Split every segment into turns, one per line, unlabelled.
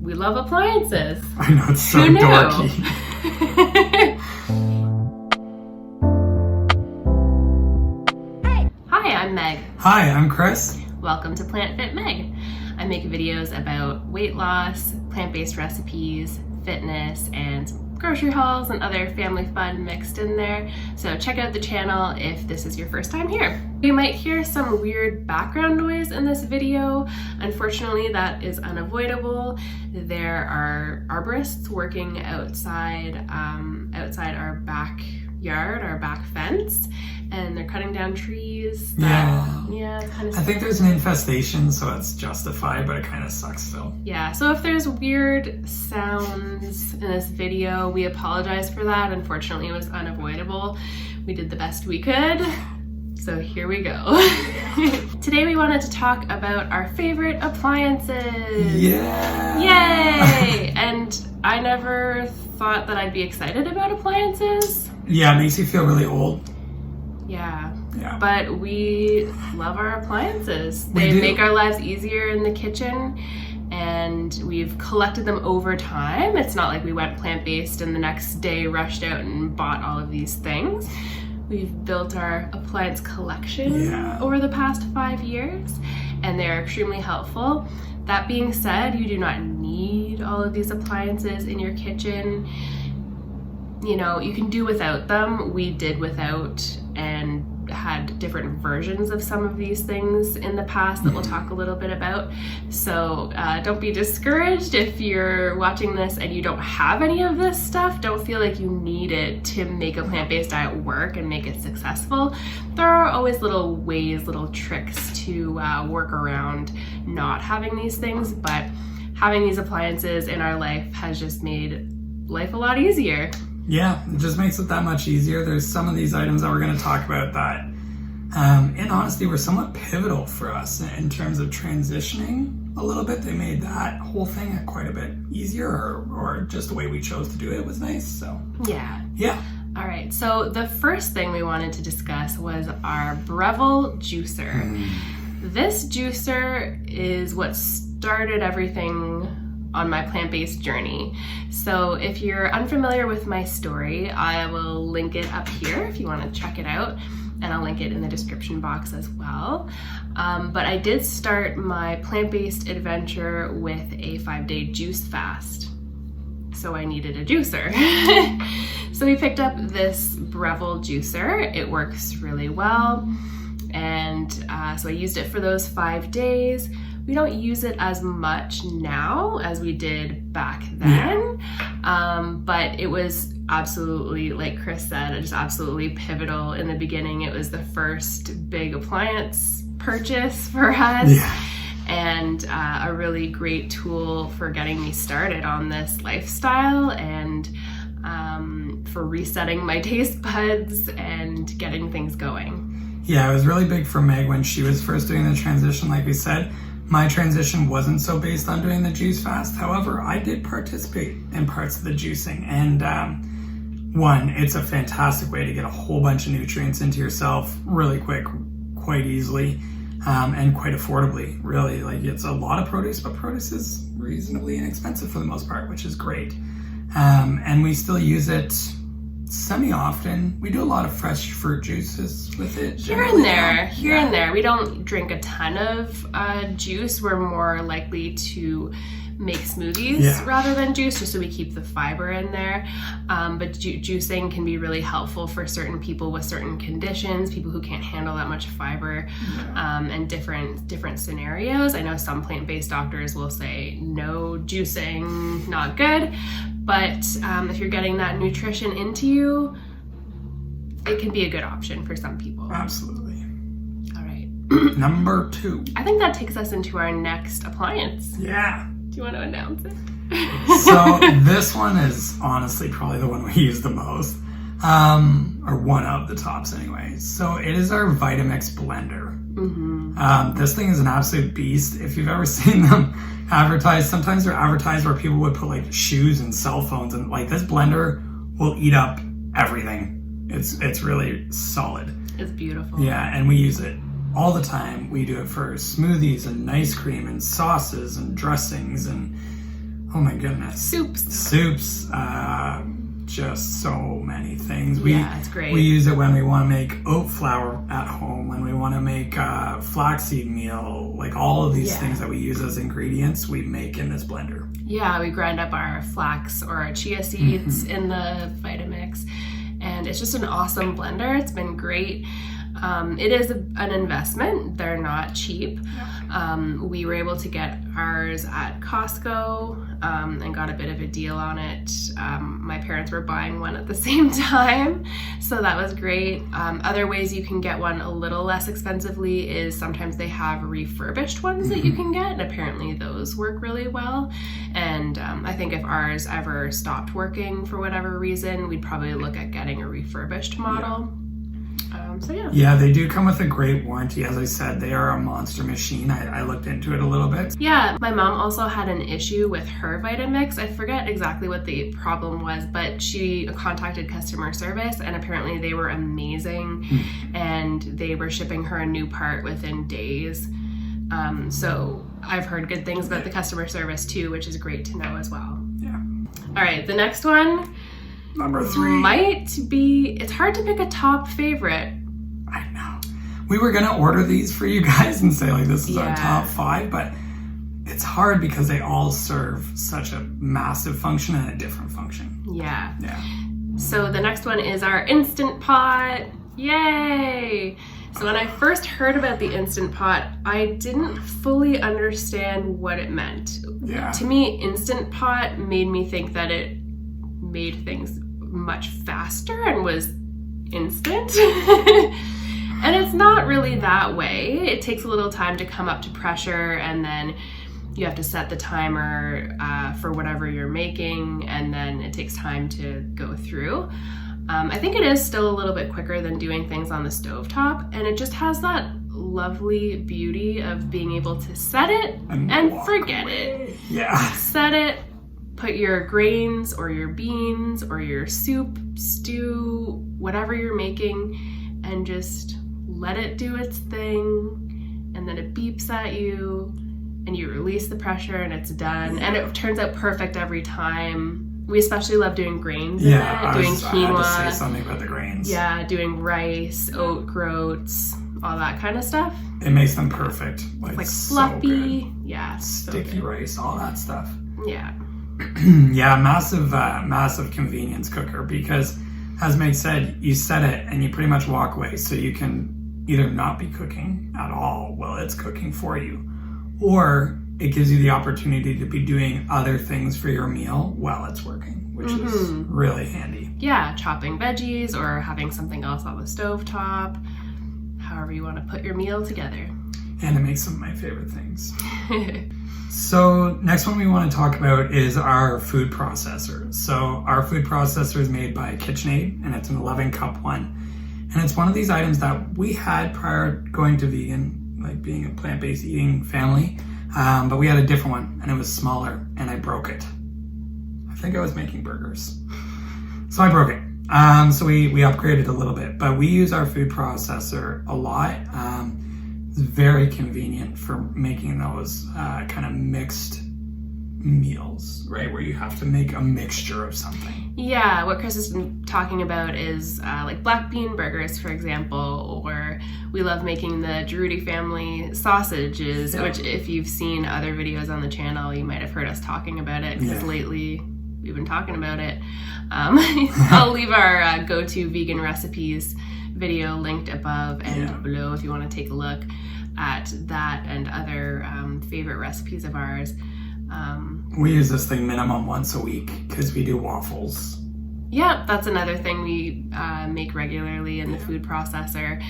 we love appliances.
I know, it's so
Who knew?
dorky.
Hi, I'm Meg.
Hi, I'm Chris.
Welcome to Plant Fit Meg. I make videos about weight loss, plant-based recipes, fitness, and grocery hauls and other family fun mixed in there. So check out the channel if this is your first time here. You might hear some weird background noise in this video. Unfortunately, that is unavoidable. There are arborists working outside our backyard, our back fence, and they're cutting down trees. It's kind of
I think there's an infestation, so it's justified, but it kind of sucks still.
Yeah, so if there's weird sounds in this video, we apologize for that. Unfortunately, it was unavoidable. We did the best we could. So here we go. Today we wanted to talk about our favorite appliances.
Yeah!
Yay! And I never thought that I'd be excited about appliances.
Yeah, it makes you feel really old.
Yeah.
Yeah.
But we love our appliances.
We
They
do.
make our lives easier in the kitchen, and we've collected them over time. It's not like we went plant-based and the next day rushed out and bought all of these things. We've built our appliance collection over the past 5 years, and they're extremely helpful. That being said, you do not need all of these appliances in your kitchen. You know, you can do without them. We did without and had different versions of some of these things in the past that we'll talk a little bit about. So don't be discouraged if you're watching this and you don't have any of this stuff. Don't feel like you need it to make a plant-based diet work and make it successful. There are always little ways, little tricks to work around not having these things, but having these appliances in our life has just made life a lot easier.
Yeah, it just makes it that much easier. There's some of these items that we're going to talk about that, in honesty, were somewhat pivotal for us in terms of transitioning a little bit. They made that whole thing quite a bit easier, or just the way we chose to do it was nice. So yeah.
All right, so the first thing we wanted to discuss was our Breville juicer. This juicer is what started everything on my plant-based journey. So if you're unfamiliar with my story, I will link it up here if you want to check it out, and I'll link it in the description box as well. But I did start my plant-based adventure with a 5-day juice fast. So I needed a juicer. So we picked up this Breville juicer. It works really well. And so I used it for those 5 days. We don't use it as much now as we did back then, but it was absolutely, like Chris said, just absolutely pivotal in the beginning. It was the first big appliance purchase for us, and a really great tool for getting me started on this lifestyle and for resetting my taste buds and getting things going.
Yeah, it was really big for Meg when she was first doing the transition, like we said. My transition wasn't so based on doing the juice fast. However, I did participate in parts of the juicing. And one, it's a fantastic way to get a whole bunch of nutrients into yourself really quick, quite easily, and quite affordably, really. Like, it's a lot of produce, but produce is reasonably inexpensive for the most part, which is great. And we still use it semi-often. We do a lot of fresh fruit juices with it.
Here and there. We don't drink a ton of juice. We're more likely to make smoothies rather than juice, just so we keep the fiber in there. But juicing can be really helpful for certain people with certain conditions, people who can't handle that much fiber, and different scenarios. I know some plant-based doctors will say no juicing, not good. But if you're getting that nutrition into you, it can be a good option for some people.
Absolutely.
All right.
Number 2.
I think that takes us into our next appliance.
Yeah.
Do you want to announce it?
So this one is honestly probably the one we use the most, or one of the tops anyway. So it is our Vitamix blender. This thing is an absolute beast. If you've ever seen them advertised, sometimes they're advertised where people would put like shoes and cell phones, and like this blender will eat up everything. It's really solid.
It's beautiful.
Yeah, and we use it all the time. We do it for smoothies and ice cream and sauces and dressings, and Oh my goodness. Soups, just so many things.
Yeah, it's great.
We use it when we want to make oat flour at home, when we want to make flaxseed meal, like all of these things that we use as ingredients, we make in this blender.
Yeah, we grind up our flax or our chia seeds in the Vitamix, and it's just an awesome blender. It's been great. It is an investment. They're not cheap. We were able to get ours at Costco and got a bit of a deal on it. My parents were buying one at the same time, so that was great. Other ways you can get one a little less expensively is sometimes they have refurbished ones that you can get, and apparently those work really well. And I think if ours ever stopped working for whatever reason, we'd probably look at getting a refurbished model.
Yeah, they do come with a great warranty. As I said, they are a monster machine. I looked into it a little bit.
Yeah, my mom also had an issue with her Vitamix. I forget exactly what the problem was, but she contacted customer service, and apparently they were amazing, and they were shipping her a new part within days. So I've heard good things about the customer service too, which is great to know as well.
Yeah.
All right, the next one.
Number 3.
Might be, it's hard to pick a top favorite.
I know. We were going to order these for you guys and say, like, this is our top 5, but it's hard because they all serve such a massive function and a different function.
Yeah.
Yeah.
So the next one is our Instant Pot. Yay! So when I first heard about the Instant Pot, I didn't fully understand what it meant.
Yeah.
To me, Instant Pot made me think that it made things much faster and was instant. And it's not really that way. It takes a little time to come up to pressure, and then you have to set the timer for whatever you're making, and then it takes time to go through. I think it is still a little bit quicker than doing things on the stovetop, and it just has that lovely beauty of being able to set it and forget it.
Yeah.
Set it, put your grains or your beans or your soup, stew, whatever you're making, and just let it do its thing, and then it beeps at you, and you release the pressure, and it's done. And it turns out perfect every time. We especially love doing grains in it, doing quinoa.
I had to say something about the grains.
Yeah, doing rice, oat groats, all that kind of stuff.
It makes them perfect.
Like fluffy. So yeah.
Sticky rice, all that stuff.
Yeah.
Yeah, massive convenience cooker, because as Meg said, you set it and you pretty much walk away, so you can either not be cooking at all while it's cooking for you, or it gives you the opportunity to be doing other things for your meal while it's working, which is really handy.
Yeah, chopping veggies or having something else on the stovetop, however you want to put your meal together.
And it makes some of my favorite things. So next one we want to talk about is our food processor. So our food processor is made by KitchenAid, and it's an 11-cup one. And it's one of these items that we had prior going to vegan, like being a plant-based eating family. But we had a different one, and it was smaller, and I broke it. I think I was making burgers. So I broke it. So we upgraded a little bit, but we use our food processor a lot. It's very convenient for making those kind of mixed meals, right? Where you have to make a mixture of something.
Yeah, what Chris has been talking about is like black bean burgers, for example, or we love making the Giroudi family sausages, which if you've seen other videos on the channel, you might have heard us talking about it, because lately we've been talking about it. I'll leave our go-to vegan recipes video linked above and below if you want to take a look at that and other favorite recipes of ours.
We use this thing minimum once a week because we do waffles.
Yeah, that's another thing we make regularly in the food processor,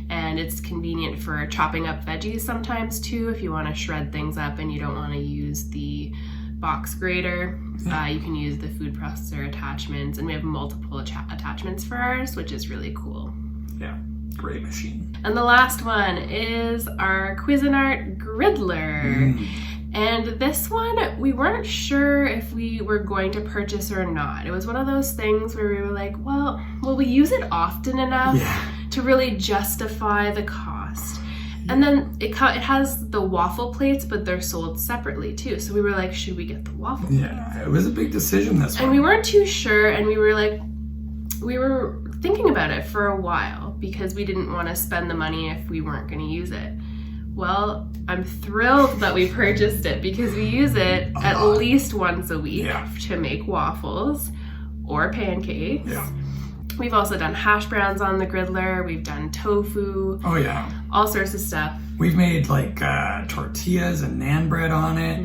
and it's convenient for chopping up veggies sometimes too if you want to shred things up and you don't want to use the box grater. You can use the food processor attachments, and we have multiple attachments for ours, which is really cool.
Yeah, great machine.
And the last one is our Cuisinart Griddler. And this one, we weren't sure if we were going to purchase or not. It was one of those things where we were like, well, will we use it often enough to really justify the cost? And then it has the waffle plates, but they're sold separately too. So we were like, should we get the waffle plates?
Yeah, it was a big decision this one.
And we weren't too sure, and we were thinking about it for a while because we didn't want to spend the money if we weren't going to use it. Well, I'm thrilled that we purchased it because we use it at least once a week to make waffles or pancakes.
Yeah.
We've also done hash browns on the griddler. We've done tofu.
Oh, yeah.
All sorts of stuff.
We've made like tortillas and naan bread on it.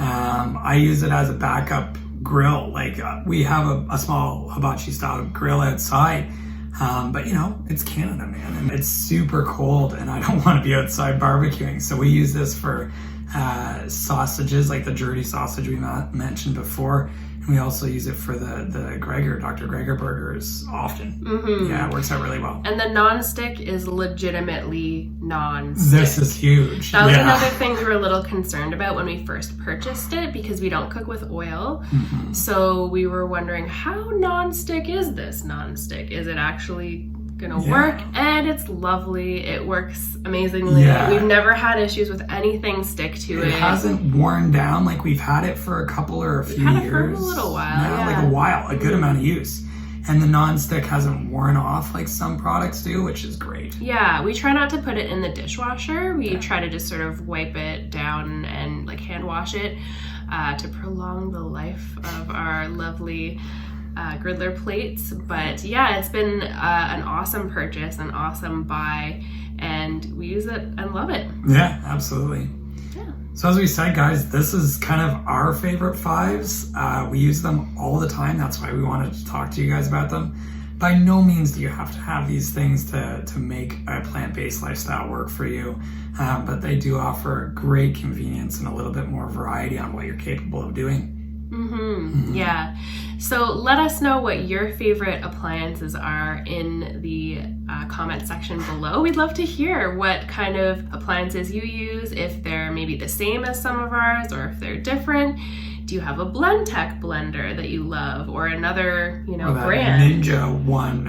I use it as a backup grill. Like we have a small hibachi style grill outside. But you know, it's Canada, man, and it's super cold and I don't want to be outside barbecuing. So we use this for sausages, like the Dirty sausage we mentioned before. And we also use it for the Dr. Gregor burgers often. Yeah, it works out really well.
And the non-stick is legitimately non-stick.
This is huge.
That was another thing we were a little concerned about when we first purchased it because we don't cook with oil. So we were wondering, how non-stick is this non-stick? Is it actually gonna work? And it's lovely. It works amazingly. We've never had issues with anything stick to it.
It hasn't worn down. Like we've had it for a couple or a few years.
Had it for a little while.
Like a while, a good amount of use. And the non-stick hasn't worn off like some products do, which is great.
Yeah, we try not to put it in the dishwasher. We try to just sort of wipe it down and like hand wash it to prolong the life of our lovely griddler plates. But yeah, it's been an awesome purchase, an awesome buy, and we use it and love it.
Yeah, absolutely. So as we said, guys, this is kind of our favorite fives. We use them all the time. That's why we wanted to talk to you guys about them. By no means do you have to have these things to make a plant-based lifestyle work for you, but they do offer great convenience and a little bit more variety on what you're capable of doing.
Yeah. So let us know what your favorite appliances are in the comment section below. We'd love to hear what kind of appliances you use, if they're maybe the same as some of ours or if they're different. Do you have a Blendtec blender that you love, or another, brand?
Ninja one.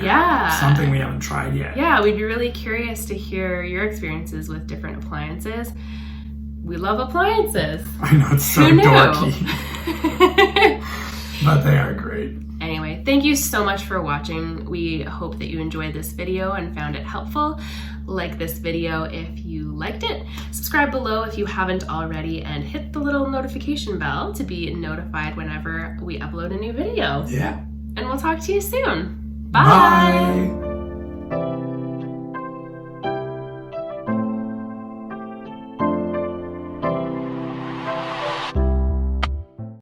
Something we haven't tried yet.
Yeah, we'd be really curious to hear your experiences with different appliances. We love appliances.
I know, it's so dorky. But they are great.
Anyway, thank you so much for watching. We hope that you enjoyed this video and found it helpful. Like this video if you liked it. Subscribe below if you haven't already, and hit the little notification bell to be notified whenever we upload a new video.
Yeah.
And we'll talk to you soon.
Bye.